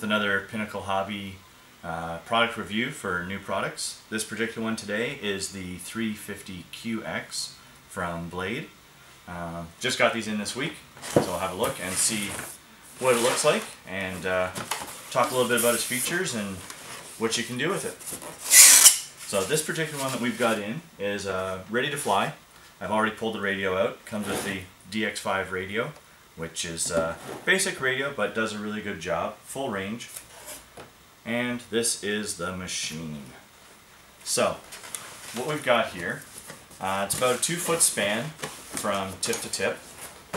with another Pinnacle Hobby product review for new products. This particular one today is the 350 QX from Blade. Just got these in this week, so I'll have a look and see what it looks like and talk a little bit about its features and what you can do with it. So this particular one that we've got in is ready to fly. I've already pulled the radio out. Comes with the DX5 radio, which is basic radio but does a really good job, full range. And this is the machine. So what we've got here, it's about a 2-foot span from tip to tip,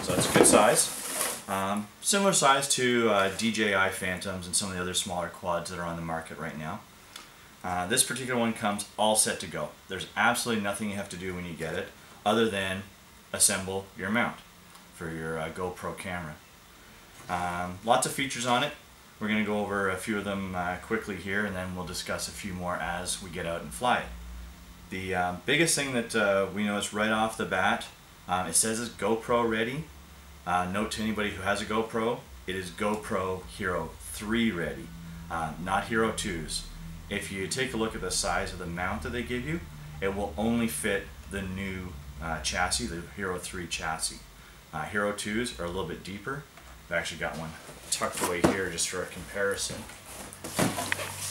so it's a good size. Similar size to DJI Phantoms and some of the other smaller quads that are on the market right now. This particular one comes all set to go. There's absolutely nothing you have to do when you get it other than assemble your mount for your GoPro camera. Lots of features on it. We're going to go over a few of them quickly here, and then we'll discuss a few more as we get out and fly it. The biggest thing that we notice right off the bat, it says it's GoPro ready. Note to anybody who has a GoPro, it is GoPro Hero 3 ready, not Hero 2s. If you take a look at the size of the mount that they give you, it will only fit the new chassis, the Hero 3 chassis. Hero 2s are a little bit deeper. I've actually got one tucked away here just for a comparison.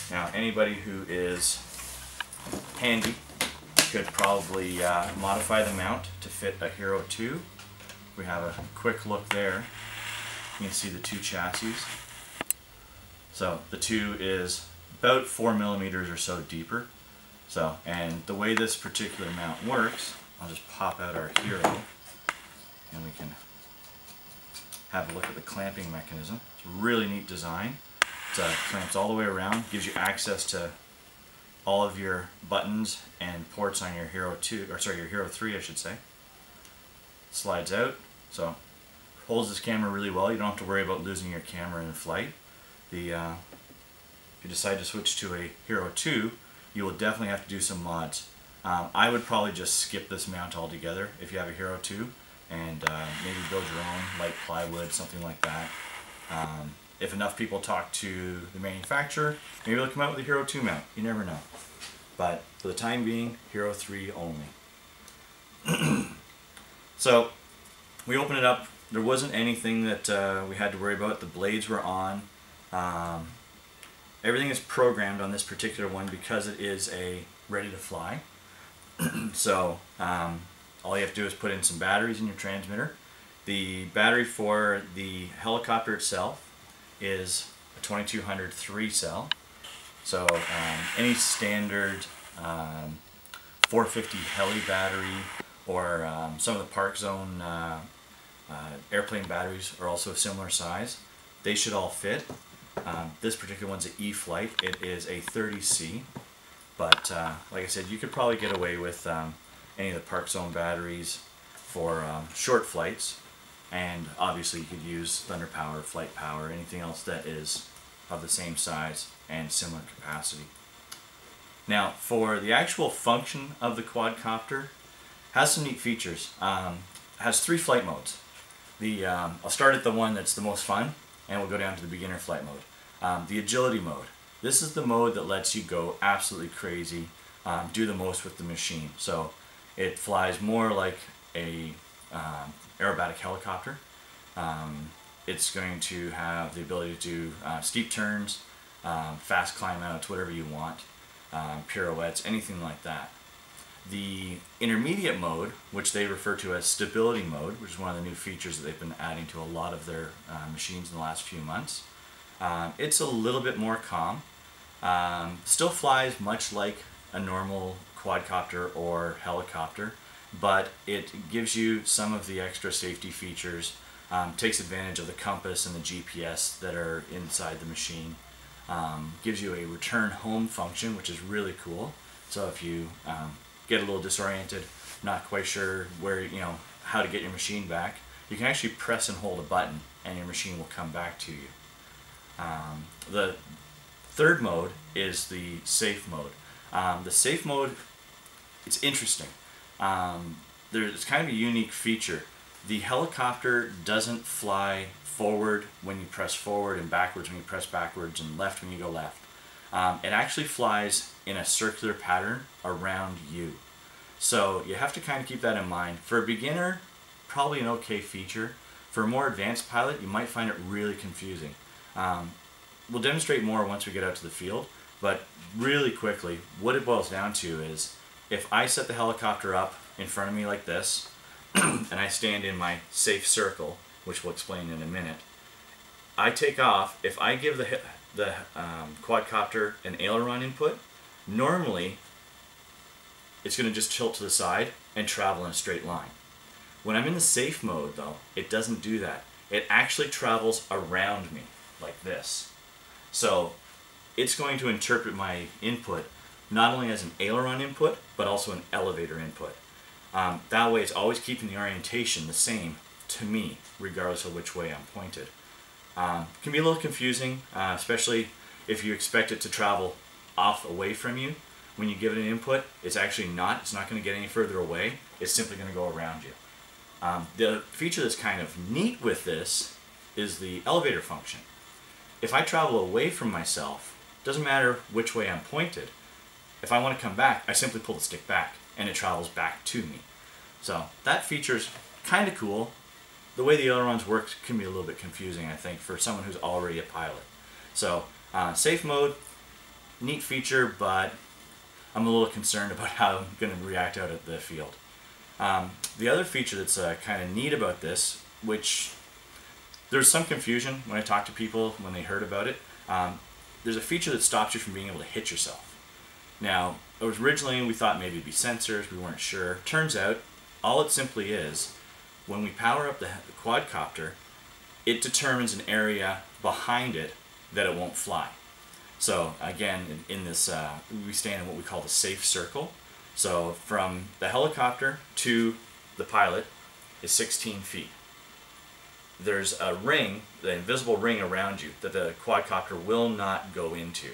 Now anybody who is handy could probably modify the mount to fit a Hero 2. We have a quick look there. You can see the two chassis. So the 2 is about 4 millimeters or so deeper. So, and the way this particular mount works, I'll just pop out our Hero and we can have a look at the clamping mechanism. It's a really neat design. It clamps all the way around, gives you access to all of your buttons and ports on your Hero 2, or sorry, your Hero 3 I should say. Slides out, so holds this camera really well. You don't have to worry about losing your camera in flight. If you decide to switch to a Hero 2, you will definitely have to do some mods. I would probably just skip this mount altogether if you have a Hero 2 and maybe build your own light plywood, something like that. If enough people talk to the manufacturer, maybe they'll come out with a Hero 2 mount. You never know. But for the time being, Hero 3 only. So we open it up. There wasn't anything that we had to worry about. The blades were on. Everything is programmed on this particular one because it is a ready to fly. So all you have to do is put in some batteries in your transmitter. The battery for the helicopter itself is a 2200 3-cell. So any standard 450 heli battery or some of the Park Zone airplane batteries are also a similar size. They should all fit. This particular one's an E-Flight. It is a 30C, but like I said, you could probably get away with any of the Park Zone batteries for short flights, and obviously you could use Thunder Power, Flight Power, anything else that is of the same size and similar capacity. Now for the actual function of the quadcopter, has some neat features. Has 3 flight modes. I'll start at the one that's the most fun, and we'll go down to the beginner flight mode. The agility mode. This is the mode that lets you go absolutely crazy, do the most with the machine. So it flies more like a aerobatic helicopter. It's going to have the ability to do steep turns, fast climb outs, whatever you want, pirouettes, anything like that. The intermediate mode, which they refer to as stability mode, which is one of the new features that they've been adding to a lot of their machines in the last few months. It's a little bit more calm. Still flies much like a normal quadcopter or helicopter, but it gives you some of the extra safety features, takes advantage of the compass and the GPS that are inside the machine, gives you a return home function, which is really cool. So if you get a little disoriented, not quite sure where, how to get your machine back, you can actually press and hold a button and your machine will come back to you. The third mode is the safe mode. The safe mode, it's interesting. There's kind of a unique feature. The helicopter doesn't fly forward when you press forward and backwards when you press backwards and left when you go left. It actually flies in a circular pattern around you. So you have to kind of keep that in mind. For a beginner, probably an okay feature. For a more advanced pilot, you might find it really confusing. We'll demonstrate more once we get out to the field, but really quickly, what it boils down to is if I set the helicopter up in front of me like this, and I stand in my safe circle, which we'll explain in a minute, I take off. If I give the quadcopter an aileron input, normally it's going to just tilt to the side and travel in a straight line. When I'm in the safe mode though, it doesn't do that. It actually travels around me like this. So it's going to interpret my input not only as an aileron input, but also an elevator input. That way it's always keeping the orientation the same to me, regardless of which way I'm pointed. Can be a little confusing, especially if you expect it to travel off away from you. When you give it an input, it's actually not. It's not going to get any further away. It's simply going to go around you. The feature that's kind of neat with this is the elevator function. If I travel away from myself, doesn't matter which way I'm pointed. If I want to come back, I simply pull the stick back and it travels back to me. So that feature's kind of cool. The way the ailerons work can be a little bit confusing, I think, for someone who's already a pilot. So safe mode, neat feature, but I'm a little concerned about how I'm going to react out at the field. The other feature that's kind of neat about this, which there's some confusion when I talk to people when they heard about it, there's a feature that stops you from being able to hit yourself. Now, originally we thought maybe it'd be sensors, we weren't sure. Turns out, all it simply is, when we power up the quadcopter, it determines an area behind it that it won't fly. So again, in this, we stand in what we call the safe circle. So from the helicopter to the pilot is 16 feet. There's a ring, the invisible ring around you, that the quadcopter will not go into.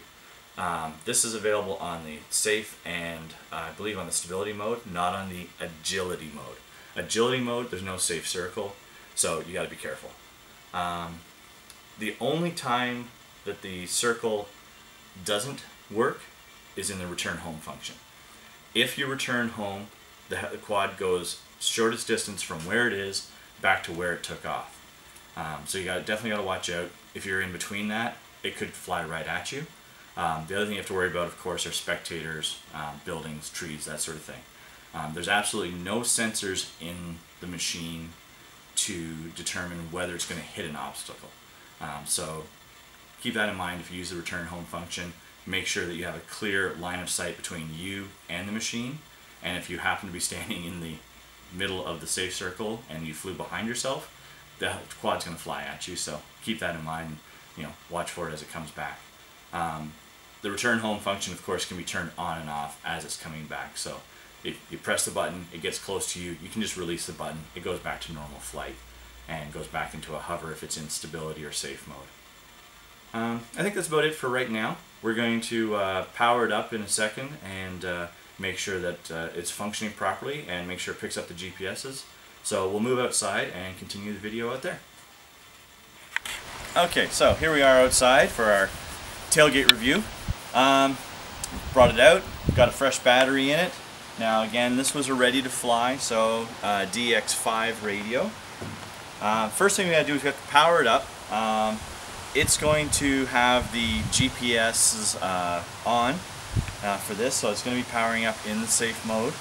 This is available on the safe and I believe on the stability mode, not on the agility mode. Agility mode, there's no safe circle, so you got to be careful. The only time that the circle doesn't work is in the return home function. If you return home, the quad goes shortest distance from where it is back to where it took off. So you definitely got to watch out. If you're in between that, it could fly right at you. The other thing you have to worry about, of course, are spectators, buildings, trees, that sort of thing. There's absolutely no sensors in the machine to determine whether it's going to hit an obstacle. So keep that in mind if you use the return home function. Make sure that you have a clear line of sight between you and the machine. And if you happen to be standing in the middle of the safe circle and you flew behind yourself, the quad's going to fly at you. So keep that in mind and watch for it as it comes back. The return home function, of course, can be turned on and off as it's coming back. So if you press the button, it gets close to you, you can just release the button, it goes back to normal flight and goes back into a hover if it's in stability or safe mode. I think that's about it for right now. We're going to power it up in a second and make sure that it's functioning properly and make sure it picks up the GPSs. So we'll move outside and continue the video out there. Okay, so here we are outside for our tailgate review. Brought it out, got a fresh battery in it. Now again, this was a ready to fly, so DX5 radio. First thing we gotta do is we have to power it up. It's going to have the GPS on for this, so it's going to be powering up in the safe mode.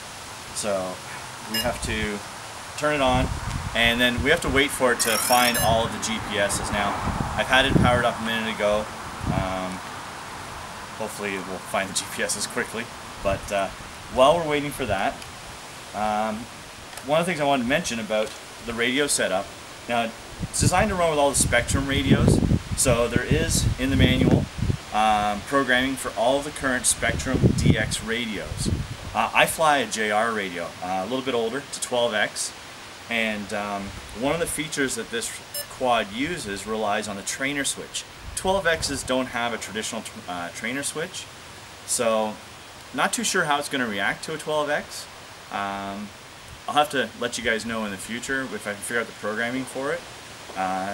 So we have to turn it on, and then we have to wait for it to find all of the GPSs. Now, I've had it powered up a minute ago. Hopefully it will find the GPSs quickly. But while we're waiting for that, one of the things I wanted to mention about the radio setup, now it's designed to run with all the Spectrum radios. So there is, in the manual, programming for all of the current Spectrum DX radios. I fly a JR radio, a little bit older, it's a 12X, and one of the features that this quad uses relies on the trainer switch. 12Xs don't have a traditional trainer switch, so not too sure how it's going to react to a 12X. I'll have to let you guys know in the future if I can figure out the programming for it.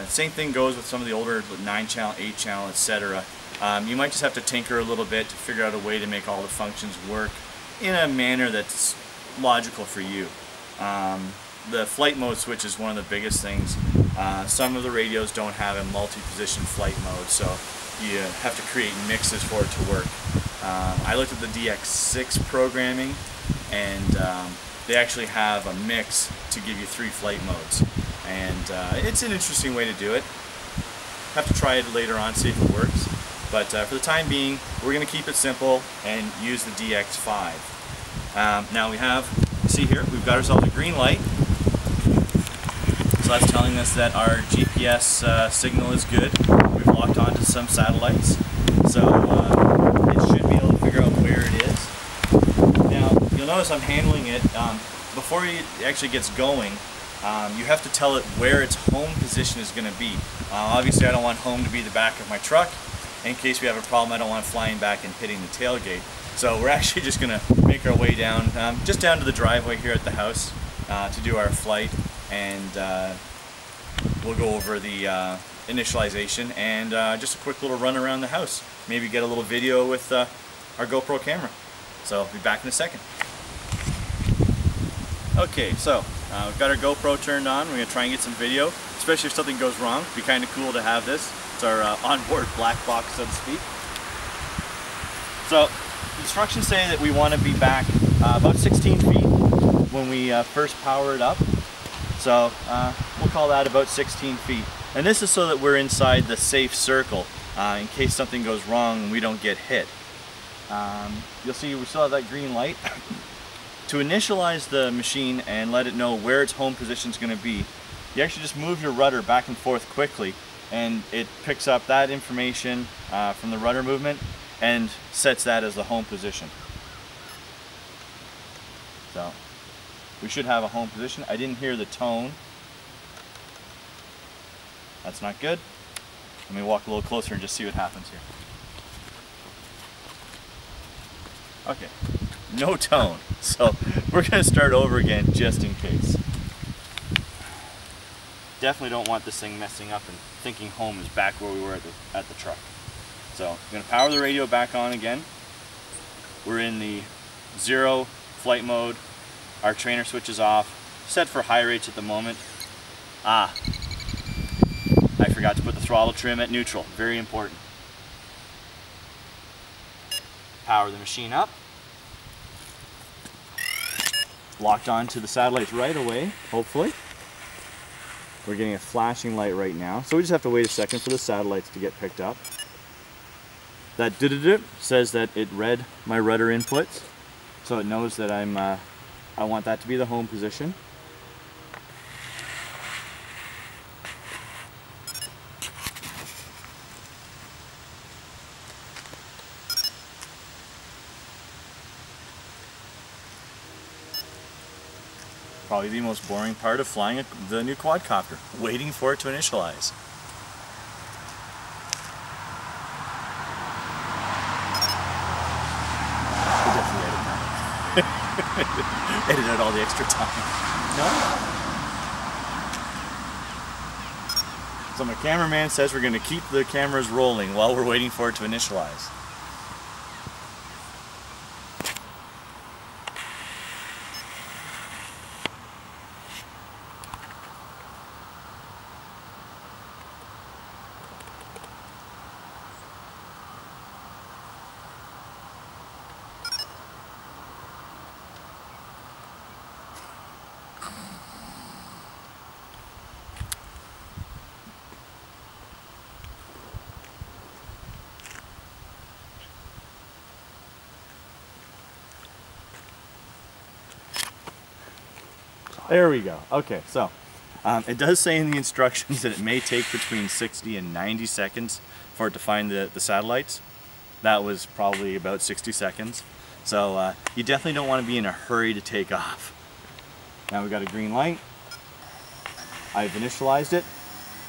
Same thing goes with some of the older 9-channel, 8-channel, etc. You might just have to tinker a little bit to figure out a way to make all the functions work in a manner that's logical for you. The flight mode switch is one of the biggest things. Some of the radios don't have a multi-position flight mode, so you have to create mixes for it to work. I looked at the DX6 programming, and they actually have a mix to give you 3 flight modes. And it's an interesting way to do it. Have to try it later on, see if it works. But for the time being, we're going to keep it simple and use the DX5. Now we have, see here, we've got ourselves a green light. So that's telling us that our GPS signal is good. We've locked onto some satellites. So it should be able to figure out where it is. Now, you'll notice I'm handling it. Before it actually gets going, you have to tell it where its home position is going to be. Obviously I don't want home to be the back of my truck. In case we have a problem, I don't want it flying back and hitting the tailgate. So we're actually just going to make our way down, just down to the driveway here at the house to do our flight, and we'll go over the initialization and just a quick little run around the house. Maybe get a little video with our GoPro camera. So I'll be back in a second. Okay, so we've got our GoPro turned on. We're going to try and get some video, especially if something goes wrong. It'd be kind of cool to have this. It's our onboard black box, so to speak. So, instructions say that we want to be back about 16 feet when we first power it up. So, we'll call that about 16 feet. And this is so that we're inside the safe circle in case something goes wrong and we don't get hit. You'll see we still have that green light. To initialize the machine and let it know where its home position is going to be, you actually just move your rudder back and forth quickly, and it picks up that information from the rudder movement and sets that as the home position. So we should have a home position. I didn't hear the tone. That's not good. Let me walk a little closer and just see what happens here. Okay, no tone. So we're going to start over again just in case. Definitely don't want this thing messing up and thinking home is back where we were at the truck. So I'm going to power the radio back on again. We're in the 0 flight mode. Our trainer switch is off. Set for high rates at the moment. I forgot to put the throttle trim at neutral. Very important. Power the machine up. Locked onto the satellites right away, hopefully. We're getting a flashing light right now, so we just have to wait a second for the satellites to get picked up. That says that it read my rudder inputs, so it knows that I want that to be the home position. Probably the most boring part of flying the new quadcopter, waiting for it to initialize. Edit out all the extra time. No? So my cameraman says we're going to keep the cameras rolling while we're waiting for it to initialize. There we go. Okay, so it does say in the instructions that it may take between 60 and 90 seconds for it to find the satellites. That was probably about 60 seconds. So you definitely don't want to be in a hurry to take off. Now we've got a green light. I've initialized it.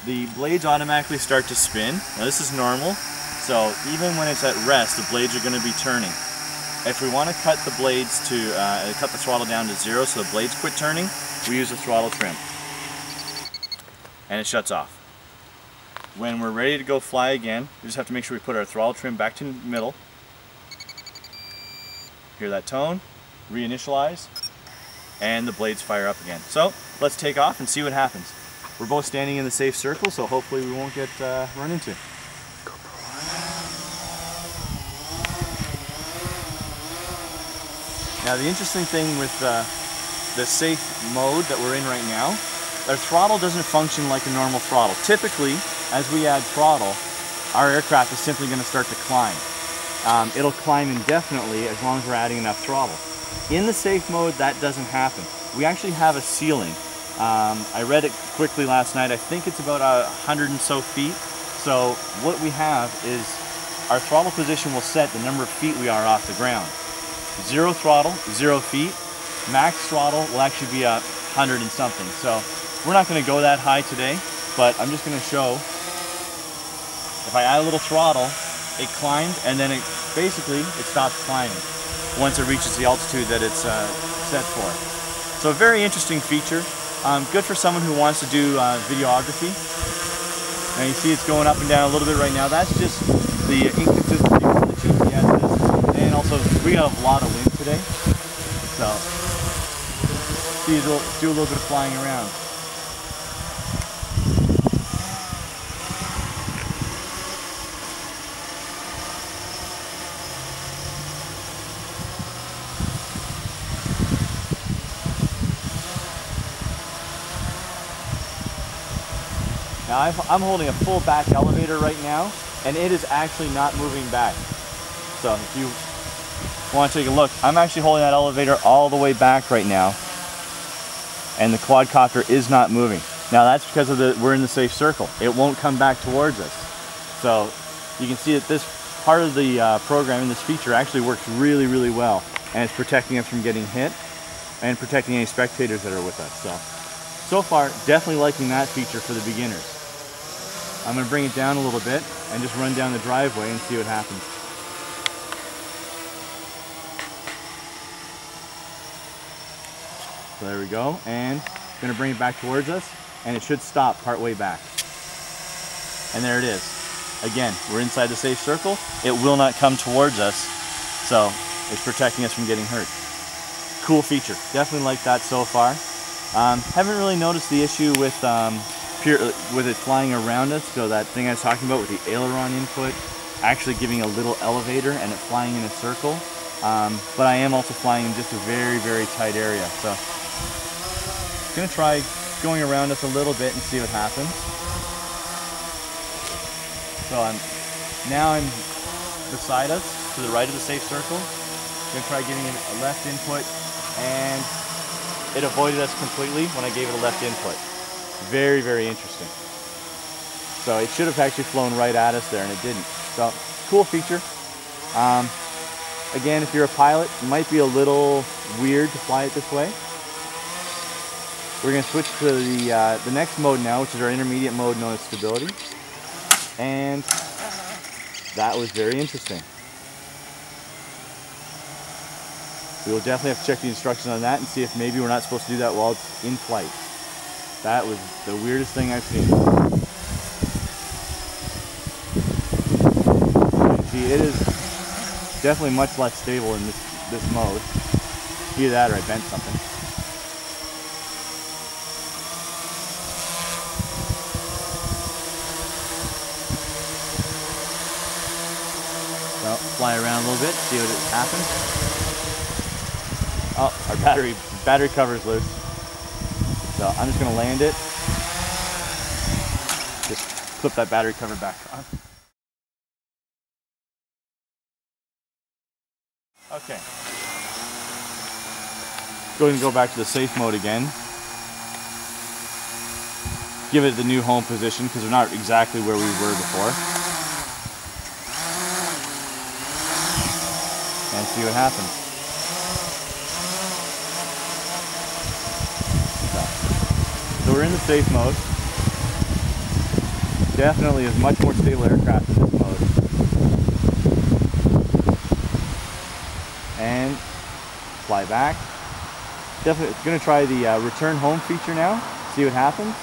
The blades automatically start to spin. Now this is normal. So even when it's at rest, the blades are going to be turning. if we want to cut the blades to, cut the throttle down to 0 so the blades quit turning, we use a throttle trim. And it shuts off. When we're ready to go fly again, we just have to make sure we put our throttle trim back to the middle. Hear that tone, reinitialize, and the blades fire up again. So let's take off and see what happens. We're both standing in the safe circle, so hopefully we won't get run into. Now the interesting thing with the safe mode that we're in right now, our throttle doesn't function like a normal throttle. Typically, as we add throttle, our aircraft is simply going to start to climb. It'll climb indefinitely as long as we're adding enough throttle. In the safe mode, that doesn't happen. We actually have a ceiling. I read it quickly last night. I think it's about 100 and so feet. So what we have is our throttle position will set the number of feet we are off the ground. 0 throttle, 0 feet. Max throttle will actually be 100 and something. So we're not going to go that high today, but I'm just going to show. If I add a little throttle, it climbs, and then it stops climbing once it reaches the altitude that it's set for. So a very interesting feature. Good for someone who wants to do videography. Now you see it's going up and down a little bit right now. That's just the inconsistency from the chute we added this. And also we got a lot of wind today. So see, do a little bit of flying around. Now I'm holding a full back elevator right now, and it is actually not moving back. So if you want to take a look, I'm actually holding that elevator all the way back right now, and the quadcopter is not moving. Now that's because of we're in the safe circle. It won't come back towards us. So you can see that this part of the program, this feature actually works really, really well, and it's protecting us from getting hit and protecting any spectators that are with us. So far, definitely liking that feature for the beginners. I'm going to bring it down a little bit and just run down the driveway and see what happens. So there we go, and I'm going to bring it back towards us, and it should stop part way back. And there it is. Again, we're inside the safe circle. It will not come towards us, so it's protecting us from getting hurt. Cool feature. Definitely like that so far. Haven't really noticed the issue with it flying around us. So that thing I was talking about with the aileron input, actually giving a little elevator and it flying in a circle. But I am also flying in just a very, very tight area. So I'm going to try going around us a little bit and see what happens. So now I'm beside us, to the right of the safe circle. I'm going to try giving it a left input, and it avoided us completely when I gave it a left input. Very, very interesting. So it should have actually flown right at us there, and it didn't. So cool feature. Again, if you're a pilot, it might be a little weird to fly it this way. We're going to switch to the next mode now, which is our intermediate mode known as stability. And that was very interesting. We will definitely have to check the instructions on that and see if maybe we're not supposed to do that while it's in flight. That was the weirdest thing I've seen. See, it is definitely much less stable in this mode. Either that or I bent something. So, fly around a little bit, see what happens. Oh, our battery cover's loose. So I'm just going to land it. Just flip that battery cover back on. Okay. Going to go back to the safe mode again. Give it the new home position because we're not exactly where we were before. And see what happens. So we're in the safe mode. Definitely is much more stable aircraft in this mode. fly back. Definitely going to try the return home feature now, see what happens.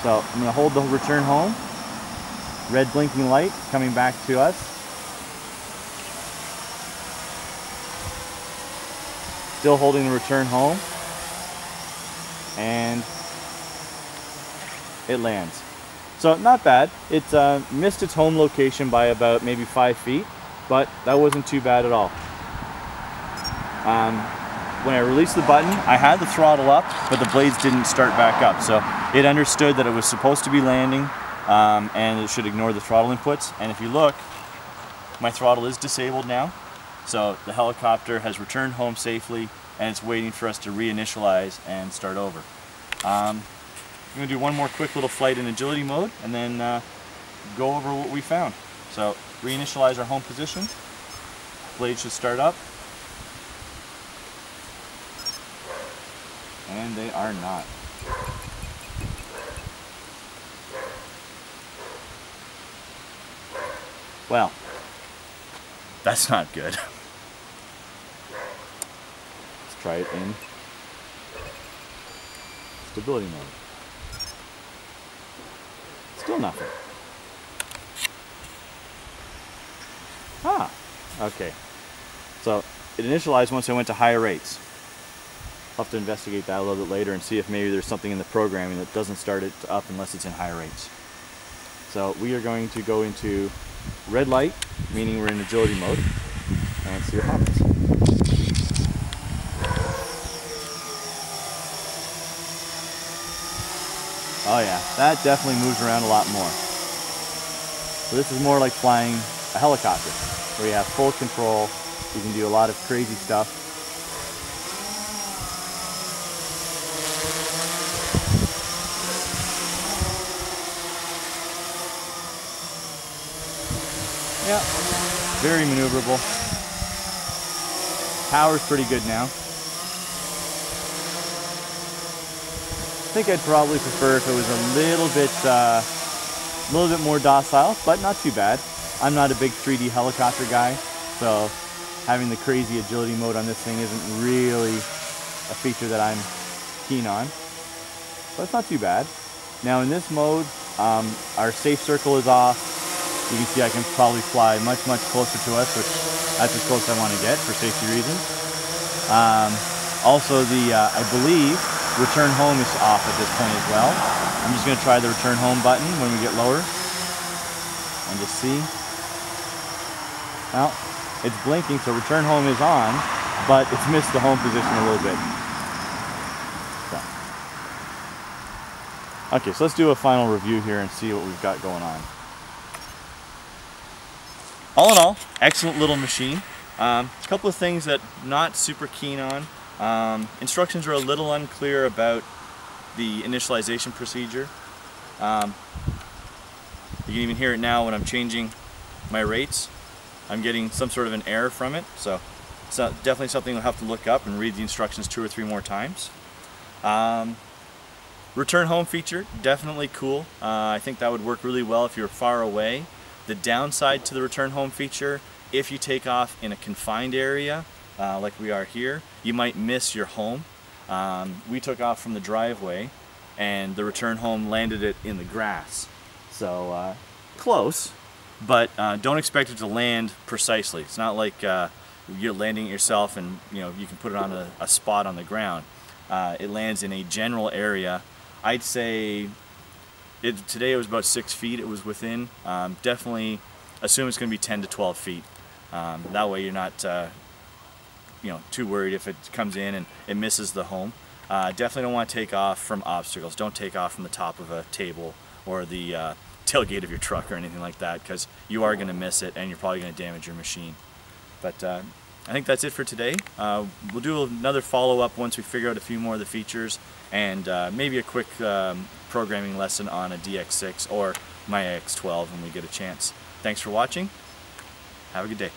So I'm going to hold the return home, red blinking light coming back to us. Still holding the return home, and it lands. So not bad. It missed its home location by about maybe 5 feet, but that wasn't too bad at all. When I released the button, I had the throttle up, but the blades didn't start back up. So it understood that it was supposed to be landing, and it should ignore the throttle inputs. And if you look, my throttle is disabled now. So the helicopter has returned home safely, and it's waiting for us to reinitialize and start over. I'm going to do one more quick little flight in agility mode, and then go over what we found. So reinitialize our home position. Blade should start up. And they are not. Well, that's not good. Let's try it in stability mode. Still nothing. Ah, okay. So it initialized once I went to higher rates. I'll have to investigate that a little bit later and see if maybe there's something in the programming that doesn't start it up unless it's in higher rates. So we are going to go into red light, meaning we're in agility mode, and see what happens. Oh yeah, that definitely moves around a lot more. So this is more like flying a helicopter, where you have full control, you can do a lot of crazy stuff. Yeah, very maneuverable. Power's pretty good now. I think I'd probably prefer if it was a little bit more docile, but not too bad. I'm not a big 3D helicopter guy, so having the crazy agility mode on this thing isn't really a feature that I'm keen on. But it's not too bad. Now in this mode, our safe circle is off. You can see I can probably fly much closer to us, which that's as close as I want to get for safety reasons. Also, I believe return home is off at this point as well. I'm just going to try the return home button when we get lower and just see. Well, it's blinking, so return home is on, but it's missed the home position a little bit. So. Okay, so let's do a final review here and see what we've got going on. All in all, excellent little machine. A couple of things that I'm not super keen on. Instructions are a little unclear about the initialization procedure. You can even hear it now when I'm changing my rates. I'm getting some sort of an error from it, so it's definitely something we'll have to look up and read the instructions 2 or 3 more times. Return home feature, definitely cool. I think that would work really well if you're far away. The downside to the return home feature, if you take off in a confined area, like we are here, you might miss your home. We took off from the driveway and the return home landed it in the grass. So close, but don't expect it to land precisely. It's not like you're landing it yourself and you can put it on a spot on the ground. It lands in a general area. I'd say today it was about 6 feet it was within. Definitely assume it's going to be 10 to 12 feet. That way you're not too worried if it comes in and it misses the home. Definitely don't want to take off from obstacles. Don't take off from the top of a table or the tailgate of your truck or anything like that, because you are going to miss it and you're probably going to damage your machine. But I think that's it for today. We'll do another follow-up once we figure out a few more of the features, and maybe a quick programming lesson on a DX6 or my X12 when we get a chance. Thanks for watching. Have a good day.